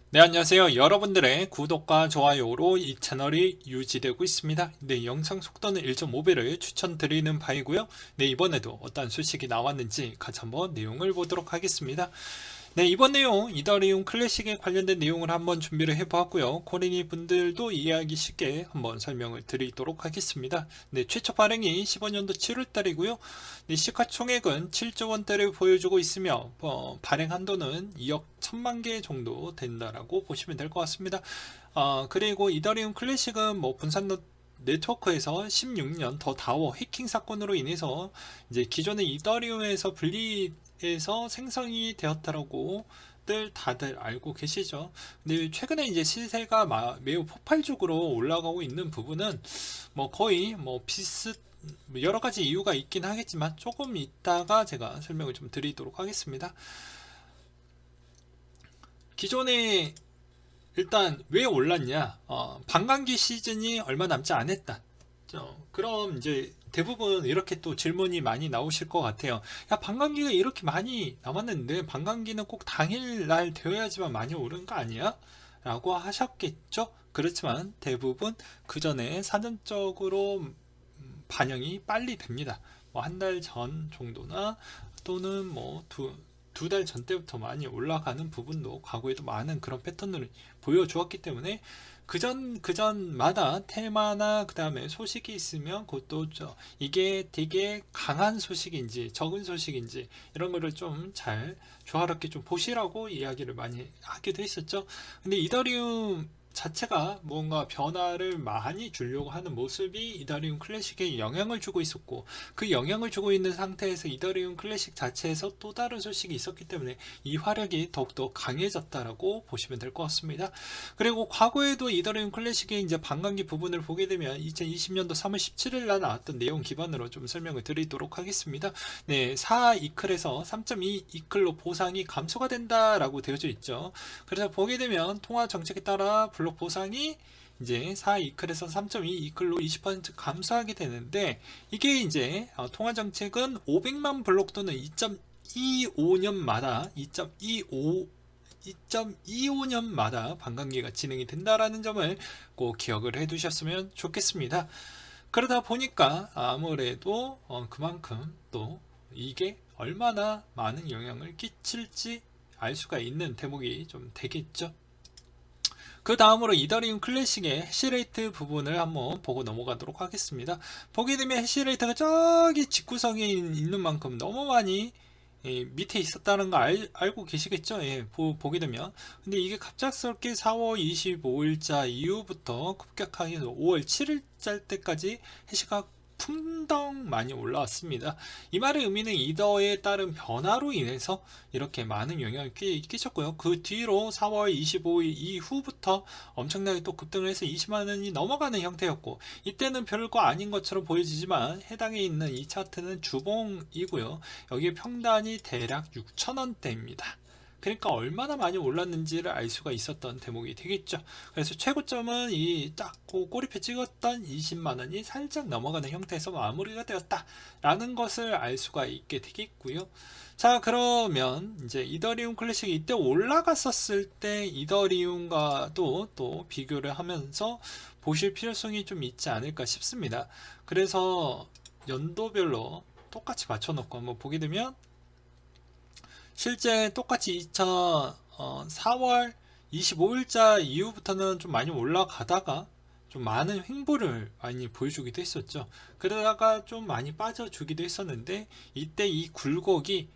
네, 안녕하세요. 여러분들의 구독과 좋아요로 이 채널이 유지되고 있습니다. 네, 영상 속도는 1.5배를 추천드리는 바이고요. 네, 이번에도 어떤 소식이 나왔는지 같이 한번 내용을 보도록 하겠습니다. 네, 이번 내용 이더리움 클래식에 관련된 내용을 한번 준비를 해보았고요. 코리니 분들도 이해하기 쉽게 한번 설명을 드리도록 하겠습니다. 네, 최초 발행이 15년도 7월달이고요. 네, 시가총액은 7조 원대를 보여주고 있으며 발행 한도는 2억 1천만 개 정도 된다라고 보시면 될 것 같습니다. 그리고 이더리움 클래식은 뭐 분산 네트워크에서 16년 더 다워 해킹 사건으로 인해서 이제 기존의 이더리움에서 분리해서 생성이 되었다라고 들 다들 알고 계시죠. 근데 최근에 이제 시세가 매우 폭발적으로 올라가고 있는 부분은 뭐 거의 뭐 비슷 여러 가지 이유가 있긴 하겠지만 조금 이따가 제가 설명을 좀 드리도록 하겠습니다. 기존에 일단 왜 올랐냐? 반감기 시즌이 얼마 남지 않았다. 그럼 이제 대부분 이렇게 또 질문이 많이 나오실 것 같아요. 야, 반감기가 이렇게 많이 남았는데 반감기는 꼭 당일날 되어야지만 많이 오른 거 아니야? 라고 하셨겠죠? 그렇지만 대부분 그 전에 사전적으로 반영이 빨리 됩니다. 뭐 한 달 전 정도나 또는 뭐 두 달 전 때부터 많이 올라가는 부분도 과거에도 많은 그런 패턴을 보여주었기 때문에 그전마다 테마나 그 다음에 소식이 있으면 그것도 이게 되게 강한 소식인지 적은 소식인지 이런 거를 좀 잘 조화롭게 좀 보시라고 이야기를 많이 하기도 했었죠. 근데 이더리움 자체가 뭔가 변화를 많이 주려고 하는 모습이 이더리움 클래식에 영향을 주고 있었고, 그 영향을 주고 있는 상태에서 이더리움 클래식 자체에서 또 다른 소식이 있었기 때문에 이 화력이 더욱더 강해졌다라고 보시면 될 것 같습니다. 그리고 과거에도 이더리움 클래식의 이제 반감기 부분을 보게 되면 2020년도 3월 17일 날 나왔던 내용 기반으로 좀 설명을 드리도록 하겠습니다. 네, 4이클에서 3.2 이클로 보상이 감소가 된다라고 되어져 있죠. 그래서 보게 되면 통화 정책에 따라 블록 보상이 이제 4이클에서 3.2 이클로 20% 감소하게 되는데, 이게 이제 통화 정책은 500만 블록 또는 2.25년마다 2.25년마다 반감기가 진행이 된다라는 점을 꼭 기억을 해 두셨으면 좋겠습니다. 그러다 보니까 아무래도 그만큼 또 이게 얼마나 많은 영향을 끼칠지 알 수가 있는 대목이 좀 되겠죠. 그 다음으로 이더리움 클래식의 해시레이트 부분을 한번 보고 넘어가도록 하겠습니다. 보게 되면 해시레이트가 저기 집구석에 있는 만큼 너무 많이 밑에 있었다는 거 알고 계시겠죠? 예, 보게 되면. 근데 이게 갑작스럽게 4월 25일자 이후부터 급격하게 5월 7일자 때까지 해시가 풍덩 많이 올라왔습니다. 이 말의 의미는 이더에 따른 변화로 인해서 이렇게 많은 영향을 끼쳤고요. 그 뒤로 4월 25일 이후부터 엄청나게 또 급등을 해서 20만 원이 넘어가는 형태였고, 이때는 별거 아닌 것처럼 보여지지만 해당에 있는 이 차트는 주봉이고요. 여기에 평단이 대략 6,000원대입니다. 그러니까 얼마나 많이 올랐는지를 알 수가 있었던 대목이 되겠죠. 그래서 최고점은 이 딱 꼬리표 찍었던 20만원이 살짝 넘어가는 형태에서 마무리가 되었다라는 것을 알 수가 있게 되겠고요. 자, 그러면 이제 이더리움 클래식이 이때 올라갔었을 때 이더리움과도 또 비교를 하면서 보실 필요성이 좀 있지 않을까 싶습니다. 그래서 연도별로 똑같이 맞춰놓고 한번 보게 되면 실제 똑같이 4월 25일자 이후부터는 좀 많이 올라가다가 좀 많은 횡보를 많이 보여주기도 했었죠. 그러다가 좀 많이 빠져주기도 했었는데, 이때 이 굴곡이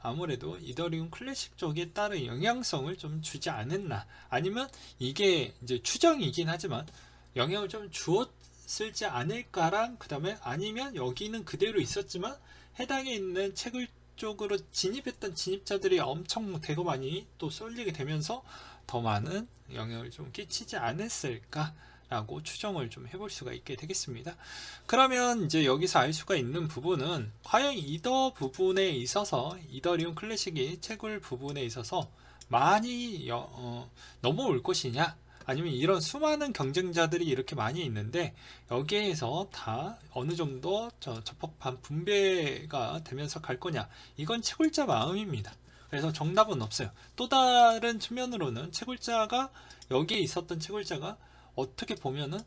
아무래도 이더리움 클래식 쪽에 따른 영향성을 좀 주지 않았나, 아니면 이게 이제 추정이긴 하지만 영향을 좀 주었을지 않을까랑, 그 다음에 아니면 여기는 그대로 있었지만 해당에 있는 책을 쪽으로 진입했던 진입자들이 엄청 대거 많이 또 쏠리게 되면서 더 많은 영향을 좀 끼치지 않았을까 라고 추정을 좀 해볼 수가 있게 되겠습니다. 그러면 이제 여기서 알 수가 있는 부분은 과연 이더 부분에 있어서 이더리움 클래식이 채굴 부분에 있어서 많이 넘어올 것이냐, 아니면 이런 수많은 경쟁자들이 이렇게 많이 있는데 여기에서 다 어느 정도 적법한 분배가 되면서 갈 거냐, 이건 채굴자 마음입니다. 그래서 정답은 없어요. 또 다른 측면으로는 채굴자가 여기에 있었던 채굴자가 어떻게 보면은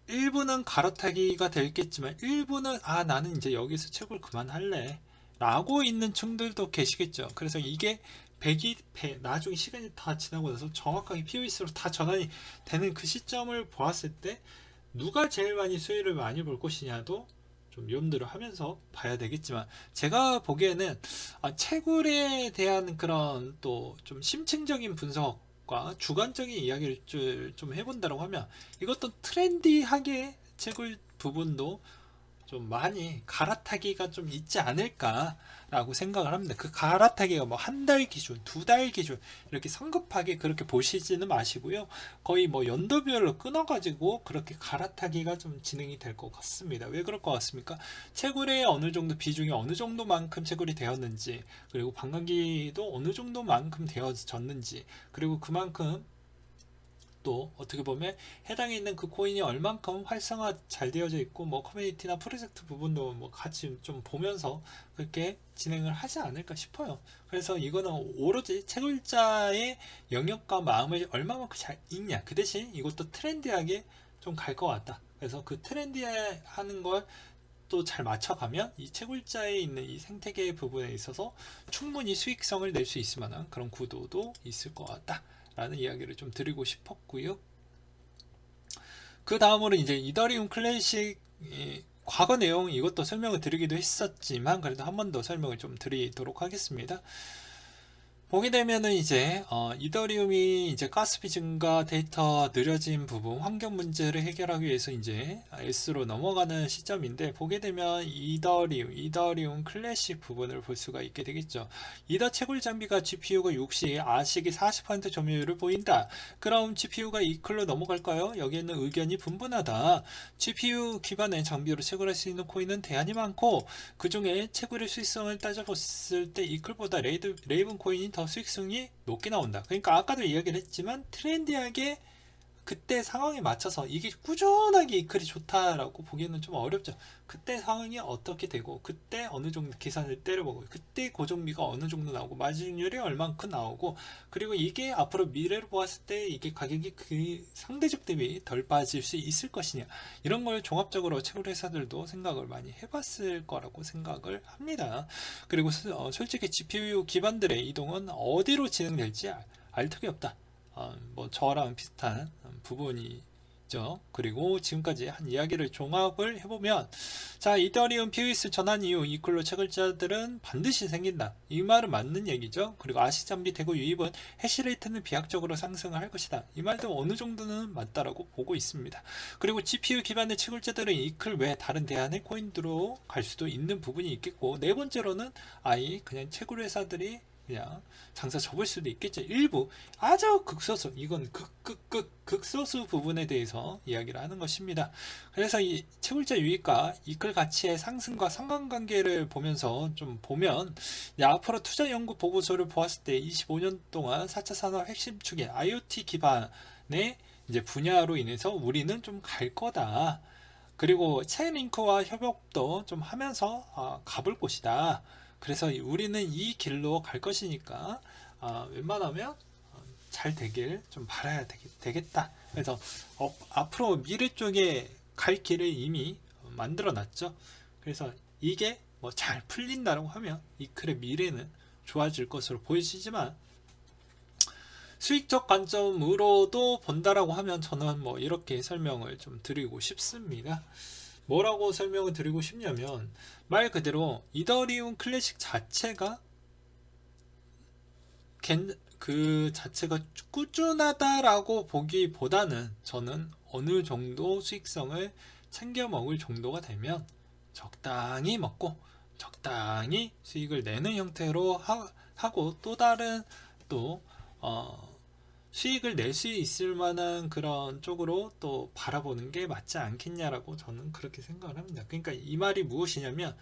일부는 갈아타기가 되겠지만 일부는 나는 이제 여기서 채굴 그만할래 라고 있는 층들도 계시겠죠. 그래서 이게 나중에 시간이 다 지나고 나서 정확하게 POS로 다 전환이 되는 그 시점을 보았을 때 누가 제일 많이 수익을 많이 볼 것이냐도 좀 염두를 하면서 봐야 되겠지만, 제가 보기에는 채굴에 대한 그런 또 좀 심층적인 분석과 주관적인 이야기를 좀 해본다고 하면 이것도 트렌디하게 채굴 부분도 좀 많이 갈아타기가 좀 있지 않을까라고 생각을 합니다. 그 갈아타기가 뭐 한 달 기준, 두 달 기준 이렇게 성급하게 그렇게 보시지는 마시고요. 거의 뭐 연도별로 끊어가지고 그렇게 갈아타기가 좀 진행이 될 것 같습니다. 왜 그럴 것 같습니까? 채굴에 어느 정도 비중이 어느 정도만큼 채굴이 되었는지, 그리고 반감기도 어느 정도만큼 되어졌는지, 그리고 그만큼 또 어떻게 보면 해당에 있는 그 코인이 얼만큼 활성화 잘 되어져 있고 뭐 커뮤니티나 프로젝트 부분도 뭐 같이 좀 보면서 그렇게 진행을 하지 않을까 싶어요. 그래서 이거는 오로지 채굴자의 영역과 마음을 얼마만큼 잘 읽냐, 그 대신 이것도 트렌디하게 좀 갈 것 같다. 그래서 그 트렌디하는 걸 또 잘 맞춰가면 이 채굴자에 있는 이 생태계 부분에 있어서 충분히 수익성을 낼 수 있을 만한 그런 구도도 있을 것 같다 라는 이야기를 좀 드리고 싶었고요. 그 다음으로 이제 이더리움 클래식 과거 내용 이것도 설명을 드리기도 했었지만 그래도 한 번 더 설명을 좀 드리도록 하겠습니다. 보게 되면은 이제 이더리움이 이제 가스비 증가, 데이터 느려진 부분, 환경 문제를 해결하기 위해서 이제 S로 넘어가는 시점인데, 보게 되면 이더리움 클래식 부분을 볼 수가 있게 되겠죠. 이더 채굴 장비가 GPU가 60, 아식이 40% 점유율을 보인다. 그럼 GPU가 이클로 넘어갈까요? 여기에는 의견이 분분하다. GPU 기반의 장비로 채굴할 수 있는 코인은 대안이 많고 그 중에 채굴의 수익성을 따져봤을 때 이클보다 레이븐 코인이 더 수익성이 높게 나온다. 그러니까 아까도 이야기를 했지만 트렌디하게 그때 상황에 맞춰서 이게 꾸준하게 이클이 좋다라고 보기에는 좀 어렵죠. 그때 상황이 어떻게 되고 그때 어느 정도 계산을 때려보고 그때 고정비가 어느 정도 나오고 마진율이 얼만큼 나오고, 그리고 이게 앞으로 미래로 보았을 때 이게 가격이 그 상대적 대비 덜 빠질 수 있을 것이냐, 이런 걸 종합적으로 채굴 회사들도 생각을 많이 해봤을 거라고 생각을 합니다. 그리고 솔직히 GPU 기반들의 이동은 어디로 진행될지 알 턱이 없다. 뭐 저랑 비슷한 부분이죠. 그리고 지금까지 한 이야기를 종합을 해보면, 자, 이더리움 POS 전환 이후 이클로 채굴자들은 반드시 생긴다. 이 말은 맞는 얘기죠. 그리고 아식 장비 대고 유입은 해시레이트는 비약적으로 상승을 할 것이다. 이 말도 어느 정도는 맞다라고 보고 있습니다. 그리고 GPU 기반의 채굴자들은 이클 외 다른 대안의 코인으로 갈 수도 있는 부분이 있겠고, 네 번째로는 그냥 채굴 회사들이 그냥 장사 접을 수도 있겠죠. 일부 아주 극소수, 이건 극소수 부분에 대해서 이야기를 하는 것입니다. 그래서 이 채굴자 유입과 이클 가치의 상승과 상관관계를 보면서 좀 보면, 앞으로 투자 연구 보고서를 보았을 때 25년 동안 4차 산업 핵심 축인 IoT 기반의 이제 분야로 인해서 우리는 좀 갈 거다. 그리고 체인링크와 협업도 좀 하면서 가볼 것이다. 그래서 우리는 이 길로 갈 것이니까 웬만하면 잘 되길 좀 바라야 되겠다. 그래서 앞으로 미래 쪽에 갈 길을 이미 만들어 놨죠. 그래서 이게 뭐 잘 풀린다고 하면 이클의 미래는 좋아질 것으로 보이시지만, 수익적 관점으로도 본다라고 하면 저는 뭐 이렇게 설명을 좀 드리고 싶습니다. 뭐라고 설명을 드리고 싶냐면, 말 그대로 이더리움 클래식 자체가 그 자체가 꾸준하다라고 보기보다는 저는 어느 정도 수익성을 챙겨 먹을 정도가 되면 적당히 먹고 적당히 수익을 내는 형태로 하고 또 다른 또 수익을 낼 수 있을 만한 그런 쪽으로 또 바라보는 게 맞지 않겠냐라고 저는 그렇게 생각을 합니다. 그러니까 이 말이 무엇이냐면,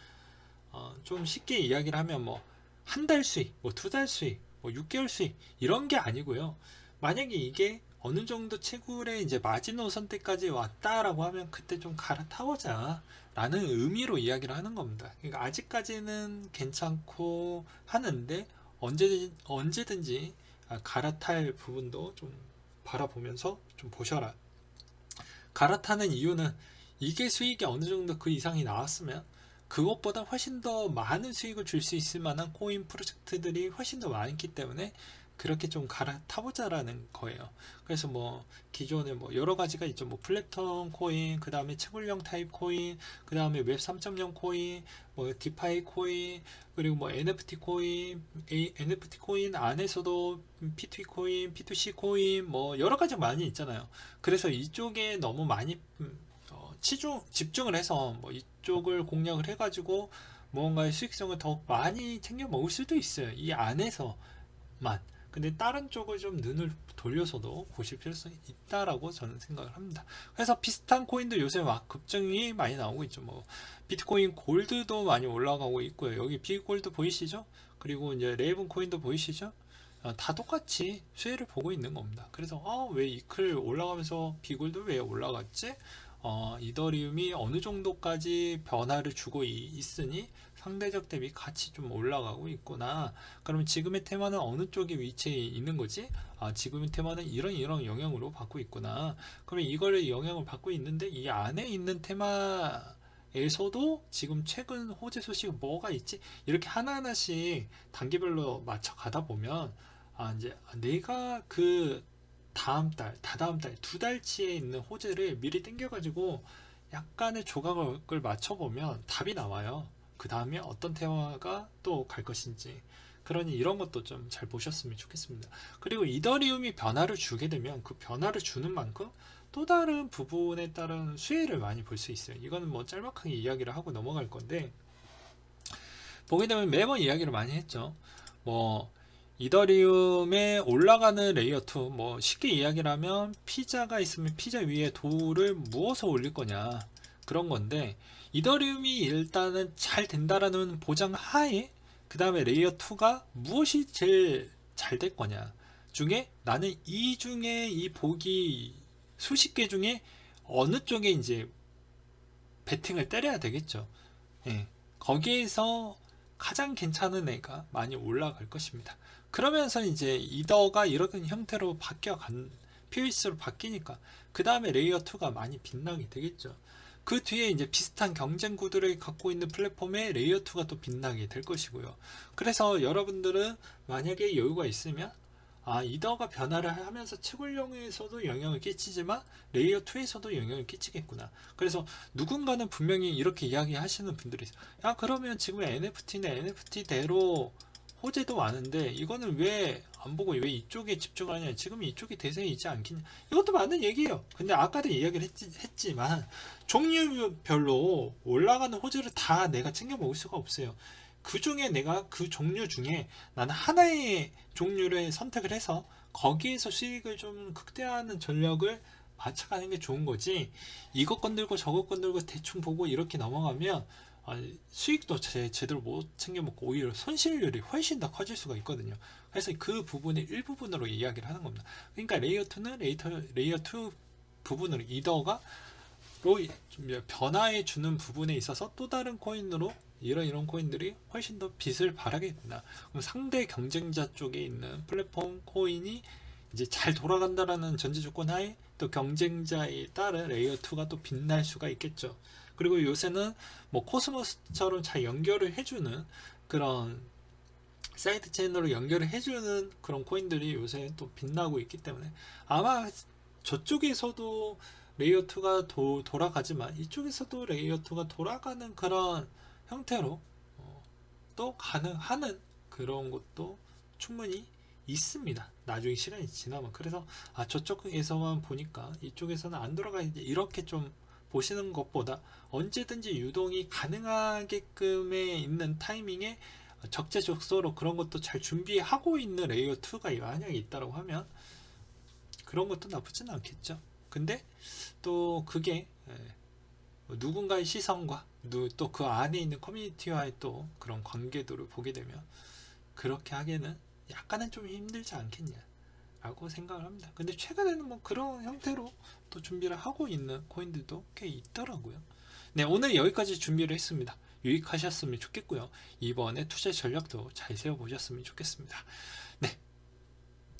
좀 쉽게 이야기를 하면 뭐 한 달 수익, 뭐 두 달 수익, 뭐 6개월 수익 이런 게 아니고요. 만약에 이게 어느 정도 채굴의 이제 마지노선 때까지 왔다라고 하면 그때 좀 갈아타보자 라는 의미로 이야기를 하는 겁니다. 그러니까 아직까지는 괜찮고 하는데 언제든지 갈아탈 부분도 좀 바라보면서 좀 보셔라. 갈아타는 이유는 이게 수익이 어느 정도 그 이상이 나왔으면 그것보다 훨씬 더 많은 수익을 줄 수 있을 만한 코인 프로젝트들이 훨씬 더 많기 때문에 그렇게 좀 갈아타보자라는 거예요. 그래서 뭐 기존에 뭐 여러 가지가 있죠. 뭐 플래톤 코인, 그 다음에 채굴형 타입 코인, 그 다음에 웹 3.0 코인, 뭐 디파이 코인, 그리고 뭐 NFT 코인, NFT 코인 안에서도 P2E 코인, P2C 코인, 뭐 여러 가지 많이 있잖아요. 그래서 이쪽에 너무 많이 집중을 해서 뭐 이쪽을 공략을 해가지고 무언가의 수익성을 더 많이 챙겨 먹을 수도 있어요. 이 안에서만. 근데 다른 쪽을 좀 눈을 돌려서도 보실 필요성이 있다라고 저는 생각을 합니다. 그래서 비슷한 코인도 요새 막 급등이 많이 나오고 있죠. 뭐 비트코인 골드도 많이 올라가고 있고요. 여기 비골드 보이시죠? 그리고 이제 레이븐 코인도 보이시죠? 다 똑같이 수혜를 보고 있는 겁니다. 그래서 왜 이클 올라가면서 비골드 왜 올라갔지? 이더리움이 어느 정도까지 변화를 주고 있으니 상대적 대비 같이 좀 올라가고 있구나. 그러면 지금의 테마는 어느 쪽에 위치해 있는 거지? 지금의 테마는 이런 영향으로 받고 있구나. 그러면 이걸 영향을 받고 있는데 이 안에 있는 테마에서도 지금 최근 호재 소식 뭐가 있지? 이렇게 하나하나씩 단계별로 맞춰 가다 보면 이제 내가 그 다음 달, 다다음 달, 두 달치에 있는 호재를 미리 땡겨가지고 약간의 조각을 맞춰보면 답이 나와요. 그 다음에 어떤 테마가 또 갈 것인지. 그러니 이런 것도 좀 잘 보셨으면 좋겠습니다. 그리고 이더리움이 변화를 주게 되면 그 변화를 주는 만큼 또 다른 부분에 따른 수혜를 많이 볼 수 있어요. 이거는 뭐 짤막하게 이야기를 하고 넘어갈 건데, 보게 되면 매번 이야기를 많이 했죠. 뭐 이더리움에 올라가는 레이어 2, 뭐 쉽게 이야기를 하면 피자가 있으면 피자 위에 돌을 무어서 올릴 거냐, 그런 건데, 이더리움이 일단은 잘 된다라는 보장 하에 그 다음에 레이어 2가 무엇이 제일 잘 될 거냐 중에 나는 이 중에 이 보기 수십 개 중에 어느 쪽에 이제 베팅을 때려야 되겠죠. 예. 거기에서 가장 괜찮은 애가 많이 올라갈 것입니다. 그러면서 이제 이더가 이런 형태로 바뀌어간 POS로 바뀌니까 그 다음에 레이어 2가 많이 빛나게 되겠죠. 그 뒤에 이제 비슷한 경쟁 구도를 갖고 있는 플랫폼에 레이어 2가 또 빛나게 될 것이고요. 그래서 여러분들은 만약에 여유가 있으면 이더가 변화를 하면서 채굴용에서도 영향을 끼치지만 레이어 2에서도 영향을 끼치겠구나. 그래서 누군가는 분명히 이렇게 이야기하시는 분들이 있어요. 야, 그러면 지금 NFT는 NFT대로 호재도 많은데 이거는 왜 안 보고 왜 이쪽에 집중하냐? 지금 이쪽이 대세에 있지 않겠냐? 이것도 맞는 얘기예요. 근데 아까도 이야기를 했지만 종류별로 올라가는 호재를 다 내가 챙겨 먹을 수가 없어요. 그 중에 내가 그 종류 중에 나는 하나의 종류를 선택을 해서 거기에서 수익을 좀 극대화하는 전략을 맞춰가는 게 좋은 거지. 이것 건들고 저것 건들고 대충 보고 이렇게 넘어가면 수익도 제대로 못 챙겨 먹고 오히려 손실률이 훨씬 더 커질 수가 있거든요. 그래서 그 부분의 일부분으로 이야기를 하는 겁니다. 그러니까 레이어 2는 레이어 2 부분으로 이더가 변화해 주는 부분에 있어서 또 다른 코인으로 이런 코인들이 훨씬 더 빛을 발하겠구나. 그럼 상대 경쟁자 쪽에 있는 플랫폼 코인이 이제 잘 돌아간다라는 전제 조건 하에 또 경쟁자에 따른 레이어 2가 또 빛날 수가 있겠죠. 그리고 요새는 뭐 코스모스처럼 잘 연결을 해주는 그런 사이드 채널로 연결을 해주는 그런 코인들이 요새 또 빛나고 있기 때문에 아마 저쪽에서도 레이어 2가 돌아가지만 이쪽에서도 레이어 2가 돌아가는 그런 형태로 또 가능하는 그런 것도 충분히 있습니다. 나중에 시간이 지나면. 그래서 저쪽에서만 보니까 이쪽에서는 안 돌아가는데 이렇게 좀 보시는 것보다 언제든지 유동이 가능하게끔에 있는 타이밍에 적재적소로 그런 것도 잘 준비하고 있는 레이어 2가 만약에 있다고 하면 그런 것도 나쁘진 않겠죠. 근데 또 그게 누군가의 시선과 또 그 안에 있는 커뮤니티와의 또 그런 관계도를 보게 되면 그렇게 하기에는 약간은 좀 힘들지 않겠냐 라고 생각을 합니다. 근데 최근에는 뭐 그런 형태로 또 준비를 하고 있는 코인들도 꽤 있더라고요. 네, 오늘 여기까지 준비를 했습니다. 유익하셨으면 좋겠고요. 이번에 투자 전략도 잘 세워보셨으면 좋겠습니다. 네,